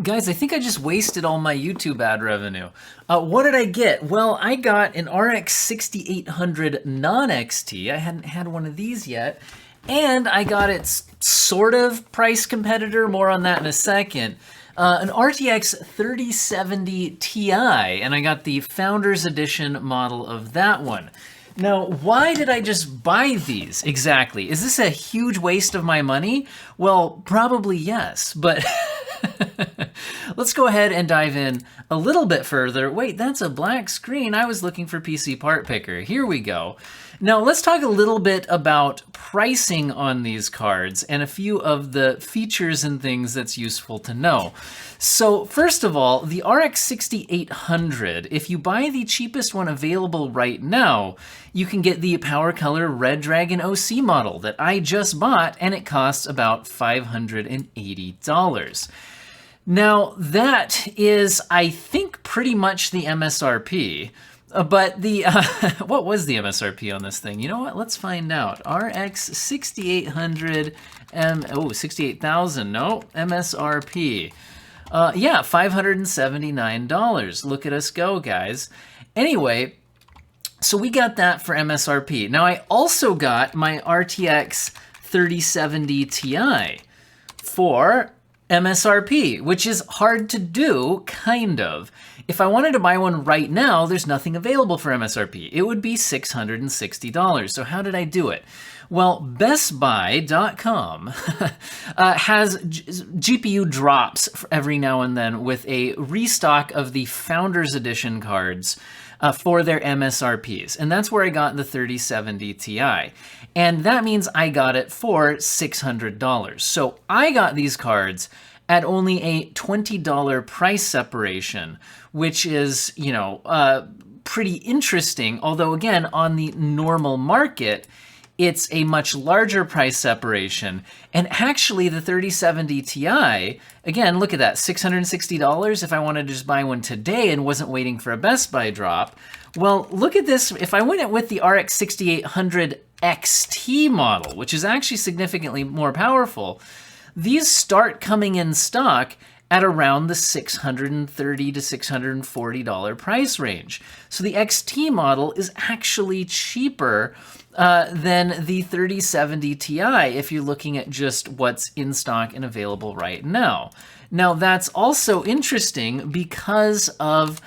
Guys, I think I just wasted all my YouTube ad revenue. What did I get? Well, I got an RX 6800 non-XT. I hadn't had one of these yet. And I got its sort of price competitor, more on that in a second. An RTX 3070 Ti, and I got the Founders Edition model of that one. Now, why did I just buy these exactly? Is this a huge waste of my money? Well, probably yes, but let's go ahead and dive in a little bit further. Wait, that's a black screen. I was looking for PC Part Picker. Here we go. Now, let's talk a little bit about pricing on these cards and a few of the features and things that's useful to know. So, first of all, the RX 6800, if you buy the cheapest one available right now, you can get the Power Color Red Dragon OC model that I just bought, and it costs about $580. Now, that is, I think, pretty much the MSRP. But the, what was the MSRP on this thing? You know what? Let's find out. RX 6800, 68,000, no, MSRP. Yeah, $579. Look at us go, guys. Anyway, so we got that for MSRP. Now, I also got my RTX 3070 Ti for MSRP, which is hard to do, kind of. If I wanted to buy one right now, there's nothing available for MSRP. It would be $660. So how did I do it? Well, BestBuy.com has GPU drops every now and then with a restock of the Founders Edition cards for their MSRPs. And that's where I got the 3070 Ti. And that means I got it for $600. So I got these cards at only a $20 price separation, which is, you know, pretty interesting. Although, again, on the normal market, it's a much larger price separation. And actually, the 3070 Ti, again, look at that, $660 if I wanted to just buy one today and wasn't waiting for a Best Buy drop. Well, look at this. If I went with the RX 6800 XT model, which is actually significantly more powerful, these start coming in stock at around the $630 to $640 price range. So the XT model is actually cheaper than the 3070 Ti if you're looking at just what's in stock and available right now. Now, that's also interesting because of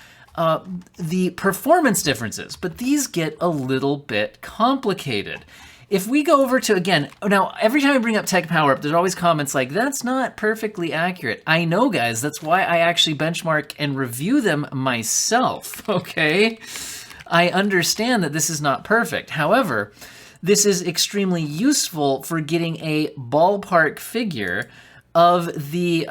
the performance differences, but these get a little bit complicated. If we go over to, again, now every time I bring up Tech Power Up, there's always comments like, that's not perfectly accurate. I know, guys, that's why I actually benchmark and review them myself, okay? I understand that this is not perfect. However, this is extremely useful for getting a ballpark figure of the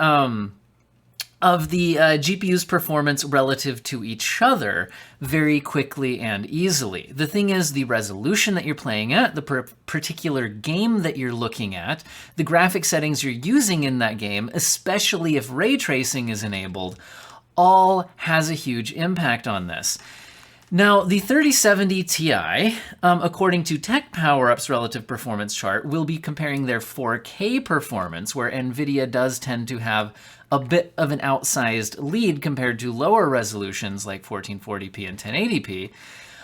GPU's performance relative to each other very quickly and easily. The thing is, the resolution that you're playing at, the particular game that you're looking at, the graphic settings you're using in that game, especially if ray tracing is enabled, all has a huge impact on this. Now, the 3070 Ti, according to Tech Power Up's relative performance chart, will be comparing their 4K performance, where NVIDIA does tend to have a bit of an outsized lead compared to lower resolutions like 1440p and 1080p.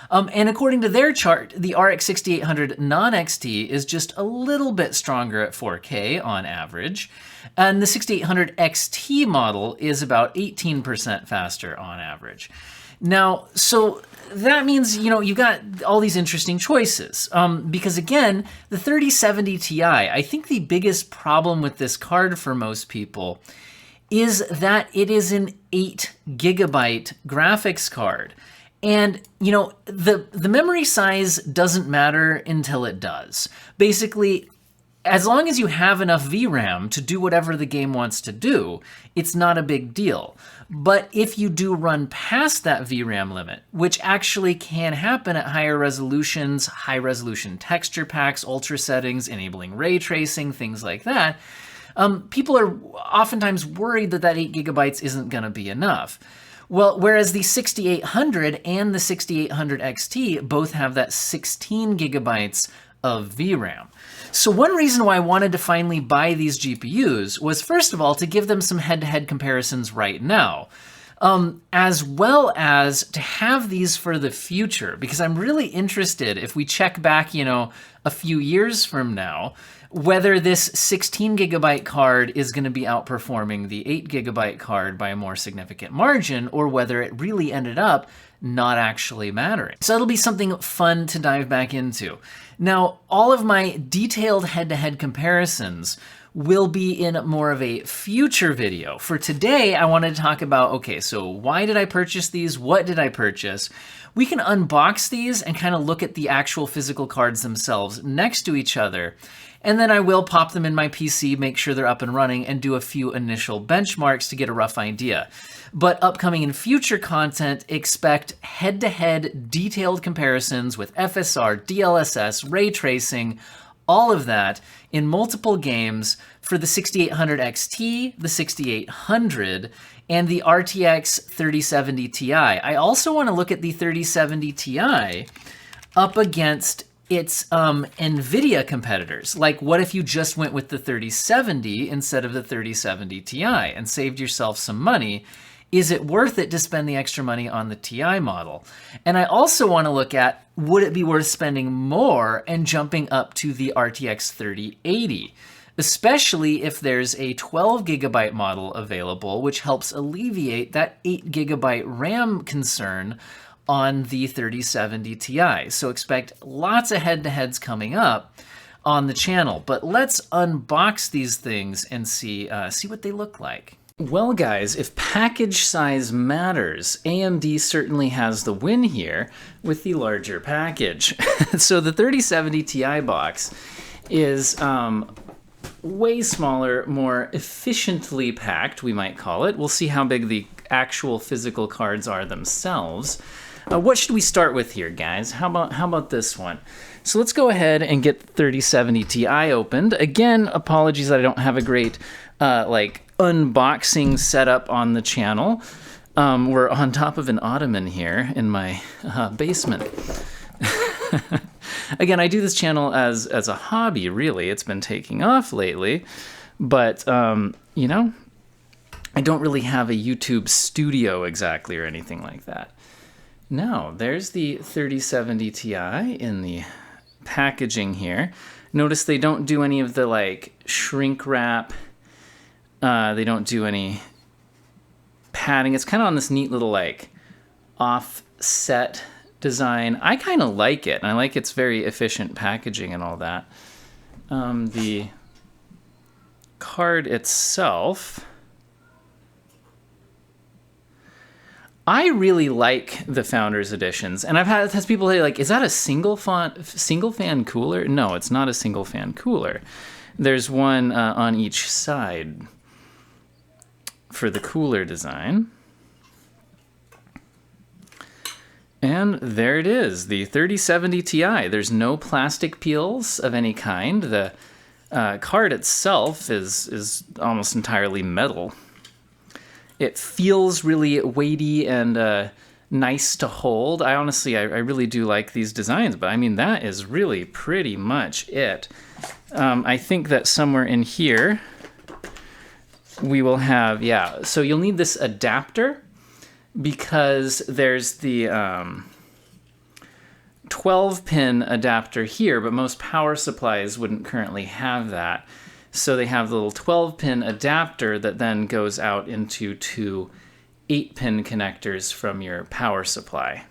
And according to their chart, the RX 6800 non-XT is just a little bit stronger at 4K on average, and the 6800 XT model is about 18% faster on average. Now, so that means, you know, you've got all these interesting choices. Because again, the 3070 Ti, I think the biggest problem with this card for most people is that it is an 8 gigabyte graphics card. And, you know, the memory size doesn't matter until it does. Basically, as long as you have enough VRAM to do whatever the game wants to do, it's not a big deal. But if you do run past that VRAM limit, which actually can happen at higher resolutions, high-resolution texture packs, ultra settings, enabling ray tracing, things like that, people are oftentimes worried that that 8 gigabytes isn't going to be enough. Well, whereas the 6800 and the 6800 XT both have that 16 gigabytes of VRAM. So one reason why I wanted to finally buy these GPUs was, first of all, to give them some head-to-head comparisons right now, as well as to have these for the future, because I'm really interested, if we check back, a few years from now, whether this 16 gigabyte card is going to be outperforming the 8 gigabyte card by a more significant margin, or whether it really ended up not actually mattering. So it'll be something fun to dive back into. Now, all of my detailed head-to-head comparisons will be in more of a future video. For today, I wanted to talk about, okay, so why did I purchase these? What did I purchase? We can unbox these and kind of look at the actual physical cards themselves next to each other. And then I will pop them in my PC, make sure they're up and running, and do a few initial benchmarks to get a rough idea. But upcoming and future content, expect head-to-head detailed comparisons with FSR, DLSS, ray tracing, all of that in multiple games for the 6800 XT, the 6800, and the RTX 3070 Ti. I also want to look at the 3070 Ti up against its NVIDIA competitors. Like, what if you just went with the 3070 instead of the 3070 Ti and saved yourself some money? Is it worth it to spend the extra money on the Ti model? And I also want to look at, would it be worth spending more and jumping up to the RTX 3080? Especially if there's a 12 gigabyte model available, which helps alleviate that 8 gigabyte RAM concern on the 3070 Ti. So expect lots of head-to-heads coming up on the channel. But let's unbox these things and see what they look like. Well, guys, if package size matters, AMD certainly has the win here with the larger package. So the 3070 Ti box is way smaller, more efficiently packed, we might call it. We'll see how big the actual physical cards are themselves. What should we start with here, guys? How about this one? So let's go ahead and get 3070 Ti opened. Again, apologies that I don't have a great unboxing setup on the channel. We're on top of an ottoman here in my basement. Again, I do this channel as a hobby, really. It's been taking off lately, but I don't really have a YouTube studio exactly or anything like that. Now, there's the 3070 Ti in the packaging here. Notice they don't do any of the shrink wrap. They don't do any padding. It's kind of on this neat little offset design. I kind of like it, and I like its very efficient packaging and all that. The card itself, I really like the Founders Editions, and I've had people say, is that a single fan cooler? No, it's not a single fan cooler. There's one on each side for the cooler design. And there it is, the 3070 Ti. There's no plastic peels of any kind. The card itself is almost entirely metal. It feels really weighty and nice to hold. I really do like these designs, but I mean, that is really pretty much it. I think that somewhere in here, we will have, so you'll need this adapter because there's the 12-pin adapter here, but most power supplies wouldn't currently have that. So they have the little 12-pin adapter that then goes out into two 8-pin connectors from your power supply.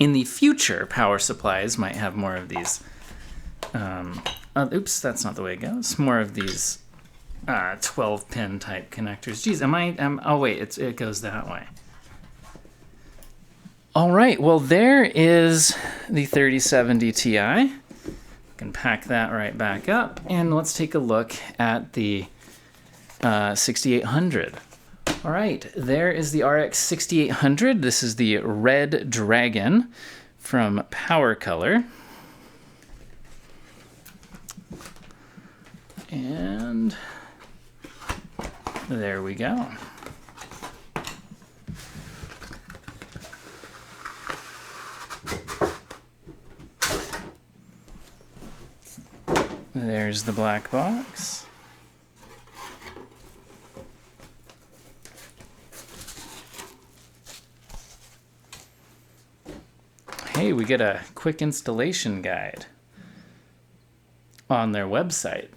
In the future, power supplies might have more of these. Oops, that's not the way it goes. More of these 12-pin type connectors. Geez, oh wait, it goes that way. All right, well, there is the 3070 Ti. Can pack that right back up, and let's take a look at the 6800. All right, there is the RX 6800. This is the Red Dragon from Power Color. And there we go. There's the black box. Hey, we get a quick installation guide on their website.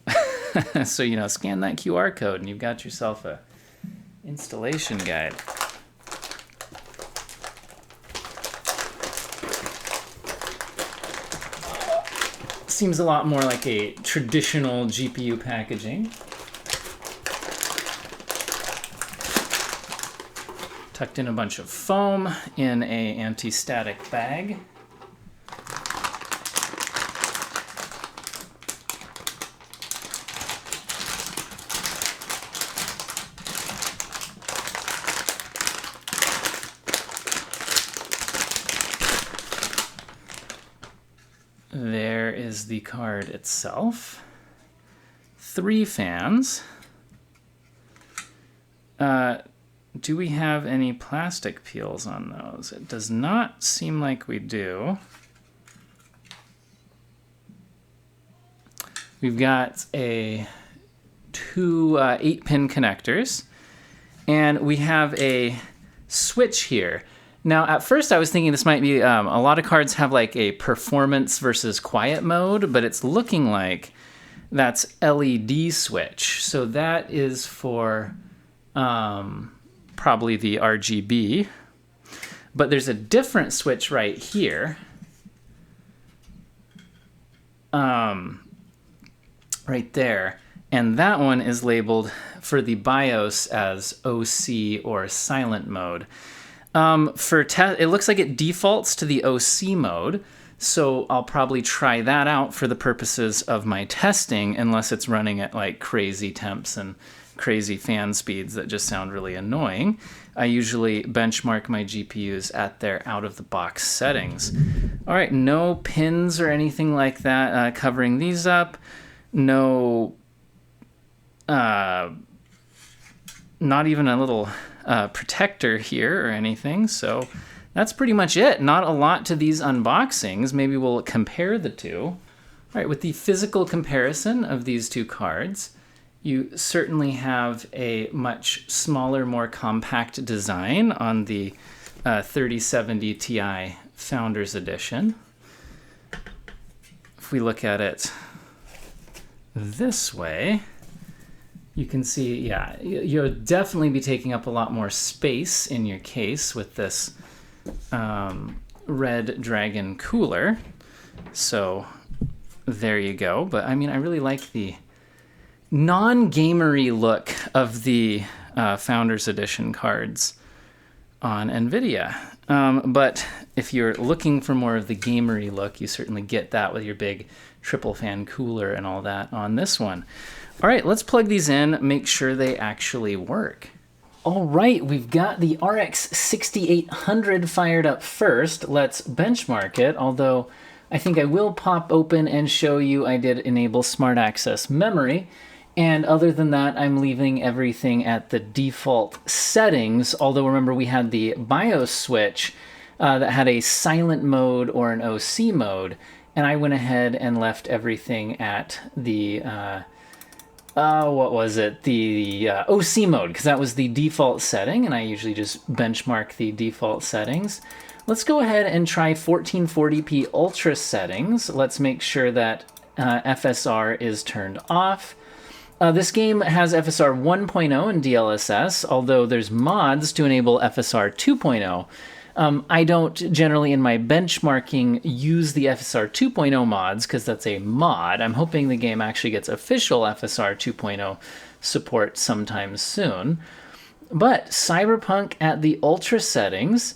So, you know, scan that QR code and you've got yourself a installation guide. Seems a lot more like a traditional GPU packaging. Tucked in a bunch of foam in a anti-static bag. There is the card itself. 3 fans. Do we have any plastic peels on those? It does not seem like we do. We've got two 8-pin connectors, and we have a switch here. Now, at first I was thinking this might be, a lot of cards have like a performance versus quiet mode, but it's looking like that's LED switch. So that is for probably the RGB. But there's a different switch right here. Right there. And that one is labeled for the BIOS as OC or silent mode. It looks like it defaults to the OC mode, so I'll probably try that out for the purposes of my testing, unless it's running at like crazy temps and crazy fan speeds that just sound really annoying. I usually benchmark my GPUs at their out-of-the-box settings. All right, no pins or anything like that covering these up. No, not even a little protector here or anything, so that's pretty much it. Not a lot to these unboxings. Maybe we'll compare the two. All right, with the physical comparison of these two cards, you certainly have a much smaller, more compact design on the 3070 Ti Founders Edition. If we look at it this way, you can see, yeah, you'll definitely be taking up a lot more space in your case with this Red Dragon cooler. So there you go. But I mean, I really like the non-gamery look of the Founders Edition cards on NVIDIA. But if you're looking for more of the gamery look, you certainly get that with your big triple fan cooler and all that on this one. All right, let's plug these in, make sure they actually work. All right, we've got the RX 6800 fired up first. Let's benchmark it, although I think I will pop open and show you I did enable Smart Access Memory. And other than that, I'm leaving everything at the default settings, although remember we had the BIOS switch that had a silent mode or an OC mode, and I went ahead and left everything at the what was it? The OC mode, because that was the default setting, and I usually just benchmark the default settings. Let's go ahead and try 1440p Ultra settings. Let's make sure that FSR is turned off. This game has FSR 1.0 and DLSS, although there's mods to enable FSR 2.0. I don't generally, in my benchmarking, use the FSR 2.0 mods because that's a mod. I'm hoping the game actually gets official FSR 2.0 support sometime soon. But Cyberpunk at the Ultra settings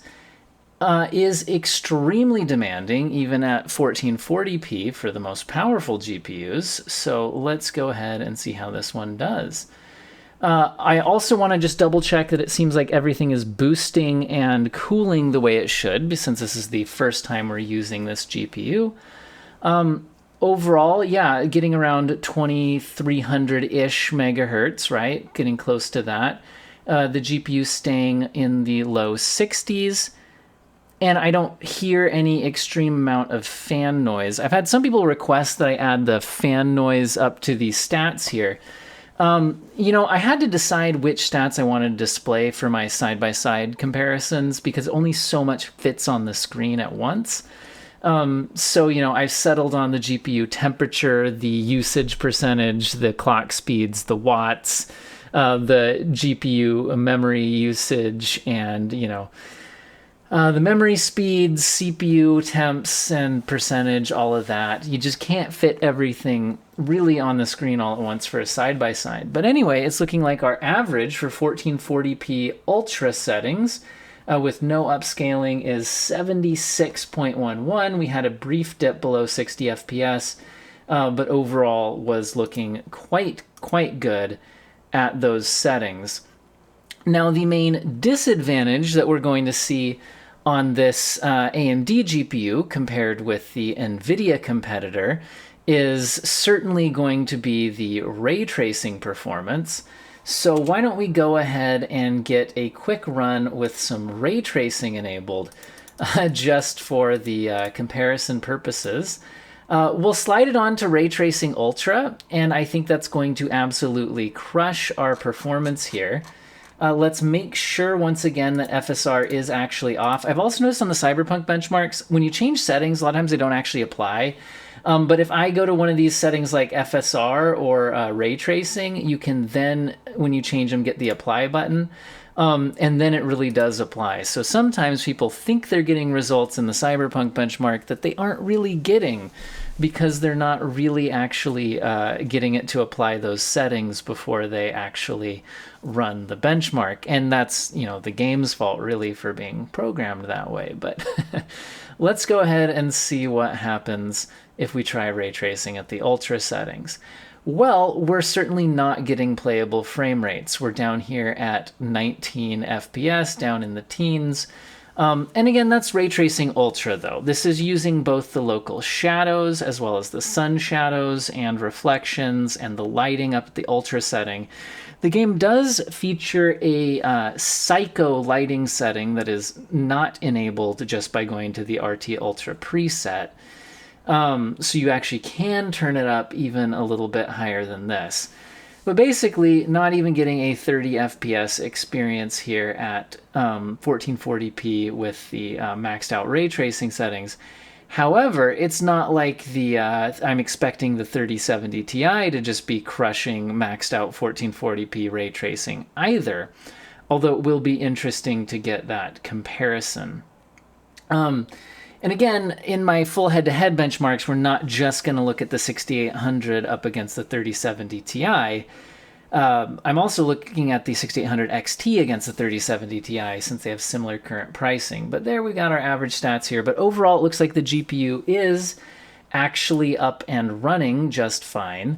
is extremely demanding, even at 1440p for the most powerful GPUs. So let's go ahead and see how this one does. I also want to just double check that it seems like everything is boosting and cooling the way it should, since this is the first time we're using this GPU. Overall, yeah, getting around 2300-ish megahertz, right? Getting close to that. The GPU staying in the low 60s. and I don't hear any extreme amount of fan noise. I've had some people request that I add the fan noise up to the stats here. I had to decide which stats I wanted to display for my side-by-side comparisons because only so much fits on the screen at once. I've settled on the GPU temperature, the usage percentage, the clock speeds, the watts, the GPU memory usage, and, the memory speeds, CPU temps, and percentage, all of that. You just can't fit everything really on the screen all at once for a side-by-side. But anyway, it's looking like our average for 1440p Ultra settings with no upscaling is 76.11. We had a brief dip below 60 FPS, but overall was looking quite good at those settings. Now, the main disadvantage that we're going to see on this AMD GPU compared with the NVIDIA competitor is certainly going to be the ray tracing performance. So why don't we go ahead and get a quick run with some ray tracing enabled just for the comparison purposes. We'll slide it on to Ray Tracing Ultra, and I think that's going to absolutely crush our performance here. Let's make sure once again that FSR is actually off. I've also noticed on the Cyberpunk benchmarks, when you change settings, a lot of times they don't actually apply. But if I go to one of these settings like FSR or ray tracing, you can then, when you change them, get the apply button. And then it really does apply. So sometimes people think they're getting results in the Cyberpunk benchmark that they aren't really getting because they're not really actually getting it to apply those settings before they actually run the benchmark. And that's, the game's fault really for being programmed that way. But let's go ahead and see what happens if we try ray tracing at the Ultra settings. Well, we're certainly not getting playable frame rates. We're down here at 19 FPS, down in the teens. And again, that's Ray Tracing Ultra, though. This is using both the local shadows as well as the sun shadows and reflections and the lighting up at the Ultra setting. The game does feature a psycho lighting setting that is not enabled just by going to the RT Ultra preset. So you actually can turn it up even a little bit higher than this. But basically, not even getting a 30 FPS experience here at 1440p with the maxed out ray tracing settings. However, it's not like the I'm expecting the 3070 Ti to just be crushing maxed out 1440p ray tracing either, although it will be interesting to get that comparison. And again, in my full head-to-head benchmarks, we're not just going to look at the 6800 up against the 3070 Ti. I'm also looking at the 6800 XT against the 3070 Ti since they have similar current pricing. But there we got our average stats here. But overall, it looks like the GPU is actually up and running just fine.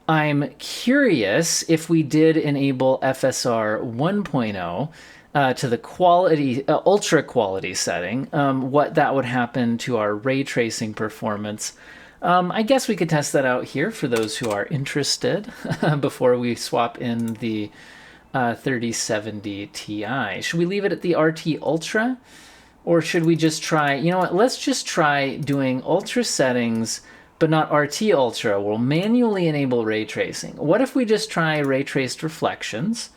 I'm curious if we did enable FSR 1.0 to the quality, ultra quality setting, what that would happen to our ray tracing performance. I guess we could test that out here for those who are interested before we swap in the 3070 Ti. Should we leave it at the RT Ultra? Or should we just try, let's just try doing Ultra settings, but not RT Ultra. We'll manually enable ray tracing. What if we just try ray traced reflections?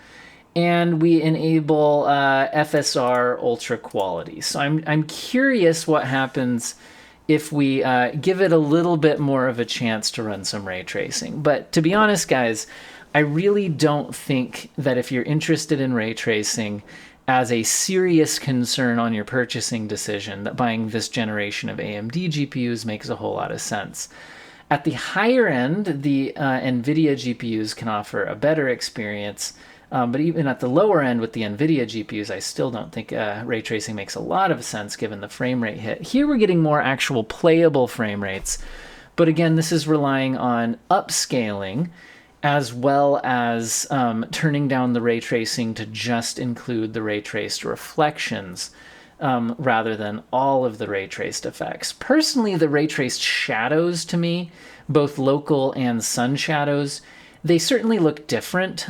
And we enable FSR Ultra Quality. So I'm curious what happens if we give it a little bit more of a chance to run some ray tracing. But to be honest, guys, I really don't think that if you're interested in ray tracing as a serious concern on your purchasing decision, that buying this generation of AMD GPUs makes a whole lot of sense. At the higher end, the NVIDIA GPUs can offer a better experience. But even at the lower end with the NVIDIA GPUs, I still don't think ray tracing makes a lot of sense given the frame rate hit. Here we're getting more actual playable frame rates. But again, this is relying on upscaling as well as turning down the ray tracing to just include the ray traced reflections rather than all of the ray traced effects. Personally, the ray traced shadows to me, both local and sun shadows, They certainly look different,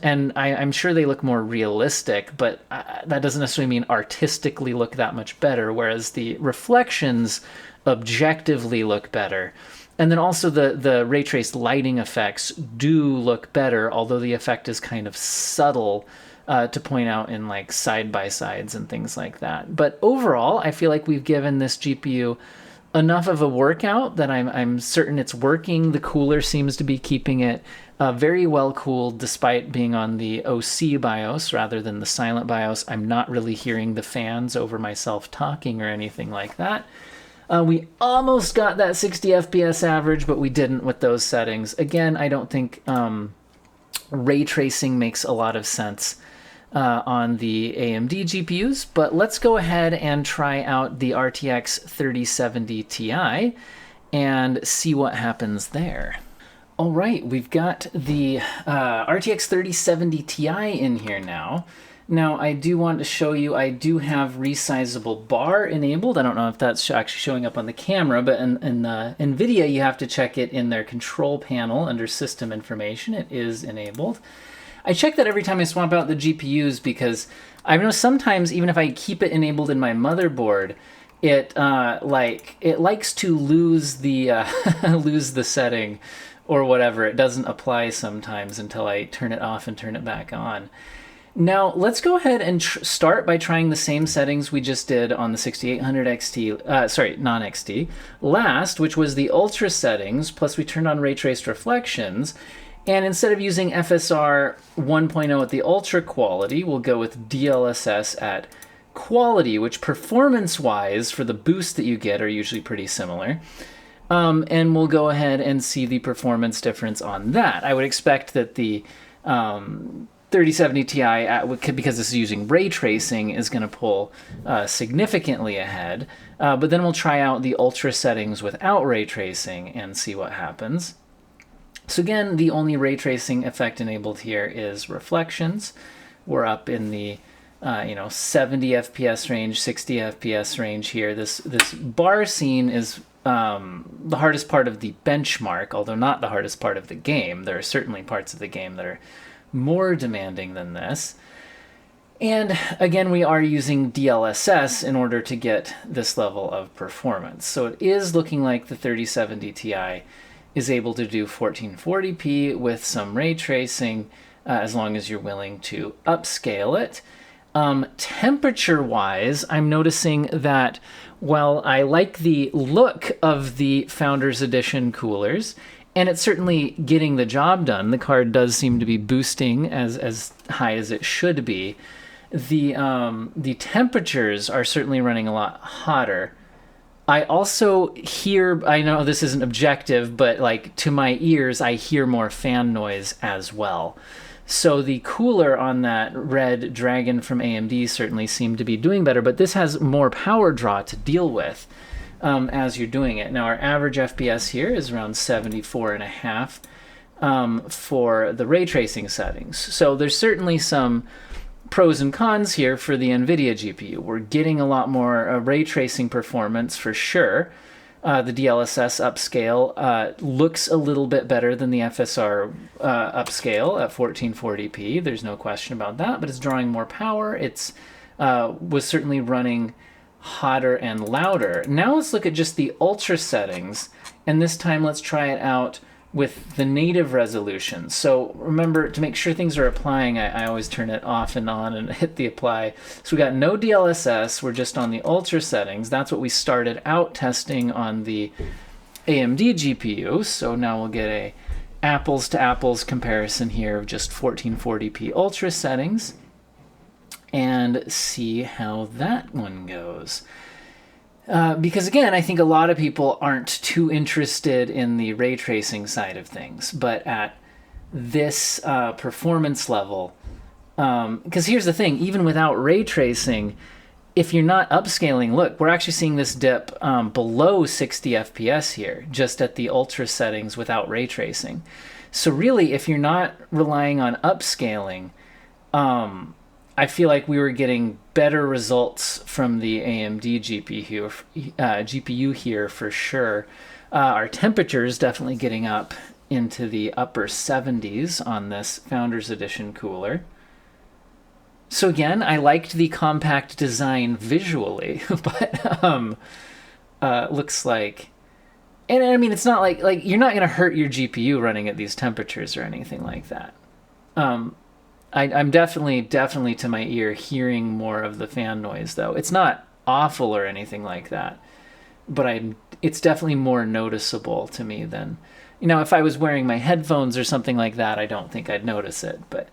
and I'm sure they look more realistic, but that doesn't necessarily mean artistically look that much better, whereas the reflections objectively look better. And then also the ray traced lighting effects do look better, although the effect is kind of subtle to point out in like side-by-sides and things like that. But overall, I feel like we've given this GPU enough of a workout that I'm certain it's working. The cooler seems to be keeping it very well cooled despite being on the OC BIOS rather than the silent BIOS. I'm not really hearing the fans over myself talking or anything like that. We almost got that 60 FPS average, but we didn't with those settings. Again, I don't think ray tracing makes a lot of sense on the AMD GPUs, but let's go ahead and try out the RTX 3070 Ti and see what happens there. All right, we've got the RTX 3070 Ti in here now. Now, I do want to show you, I do have resizable bar enabled. I don't know if that's actually showing up on the camera, but in NVIDIA, you have to check it in their control panel under system information. It is enabled. I check that every time I swap out the GPUs because I know sometimes even if I keep it enabled in my motherboard, it likes to lose the lose the setting or whatever. It doesn't apply sometimes until I turn it off and turn it back on. Now let's go ahead and start by trying the same settings we just did on the 6800 XT, sorry, non-XT last, which was the ultra settings, plus we turned on ray traced reflections. And instead of using FSR 1.0 at the ultra quality, we'll go with DLSS at quality, which performance-wise for the boost that you get are usually pretty similar. And we'll go ahead and see the performance difference on that. I would expect that the 3070 Ti, because this is using ray tracing, is going to pull significantly ahead. But then we'll try out the ultra settings without ray tracing and see what happens. So again, the only ray tracing effect enabled here is reflections. We're up in the 70 FPS range, 60 FPS range here. This bar scene is the hardest part of the benchmark, although not the hardest part of the game. There are certainly parts of the game that are more demanding than this. And again, we are using DLSS in order to get this level of performance. So it is looking like the 3070 Ti is able to do 1440p with some ray tracing as long as you're willing to upscale it. Temperature-wise, I'm noticing that while I like the look of the Founders Edition coolers, and it's certainly getting the job done, the card does seem to be boosting as high as it should be, the temperatures are certainly running a lot hotter. I also hear, I know this isn't objective, but like to my ears, I hear more fan noise as well. So the cooler on that red Dragon from AMD certainly seemed to be doing better, but this has more power draw to deal with as you're doing it. Now our average FPS here is around 74.5 for the ray tracing settings. So there's certainly some pros and cons here for the NVIDIA GPU. We're getting a lot more ray tracing performance for sure. The DLSS upscale looks a little bit better than the FSR upscale at 1440p. There's no question about that, but it's drawing more power. It's was certainly running hotter and louder. Now let's look at just the ultra settings, and this time let's try it out with the native resolution. So remember, to make sure things are applying, I always turn it off and on and hit the apply. So we got no DLSS, we're just on the ultra settings. That's what we started out testing on the AMD GPU. So now we'll get a apples to apples comparison here of just 1440p ultra settings and see how that one goes. Because again, I think a lot of people aren't too interested in the ray tracing side of things, but at this performance level, because here's the thing, even without ray tracing, if you're not upscaling, look, we're actually seeing this dip below 60 FPS here, just at the ultra settings without ray tracing. So really, if you're not relying on upscaling, I feel like we were getting better results from the AMD GPU here for sure. Our temperature is definitely getting up into the upper 70s on this Founders Edition cooler. So again, I liked the compact design visually, but looks like, and I mean, it's not like you're not going to hurt your GPU running at these temperatures or anything like that. I'm definitely to my ear hearing more of the fan noise, though. It's not awful or anything like that, but it's definitely more noticeable to me than, if I was wearing my headphones or something like that, I don't think I'd notice it. But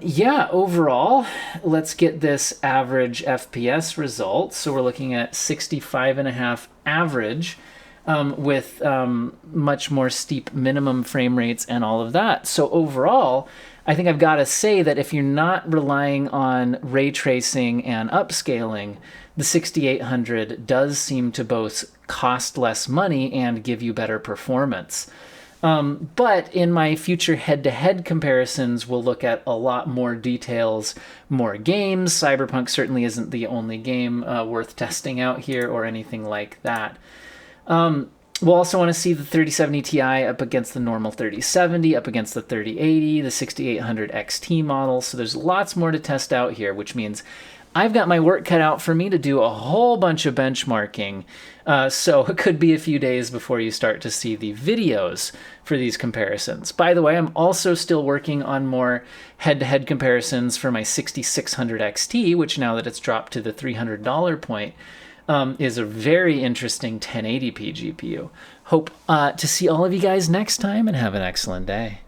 yeah, overall, let's get this average FPS result. So we're looking at 65.5 average with much more steep minimum frame rates and all of that. So overall, I think I've got to say that if you're not relying on ray tracing and upscaling, the 6800 does seem to both cost less money and give you better performance. But in my future head-to-head comparisons, we'll look at a lot more details, more games. Cyberpunk certainly isn't the only game worth testing out here or anything like that. We'll also want to see the 3070 Ti up against the normal 3070, up against the 3080, the 6800 XT model. So there's lots more to test out here, which means I've got my work cut out for me to do a whole bunch of benchmarking. So it could be a few days before you start to see the videos for these comparisons. By the way, I'm also still working on more head-to-head comparisons for my 6600 XT, which now that it's dropped to the $300 point, is a very interesting 1080p GPU. Hope to see all of you guys next time, and have an excellent day.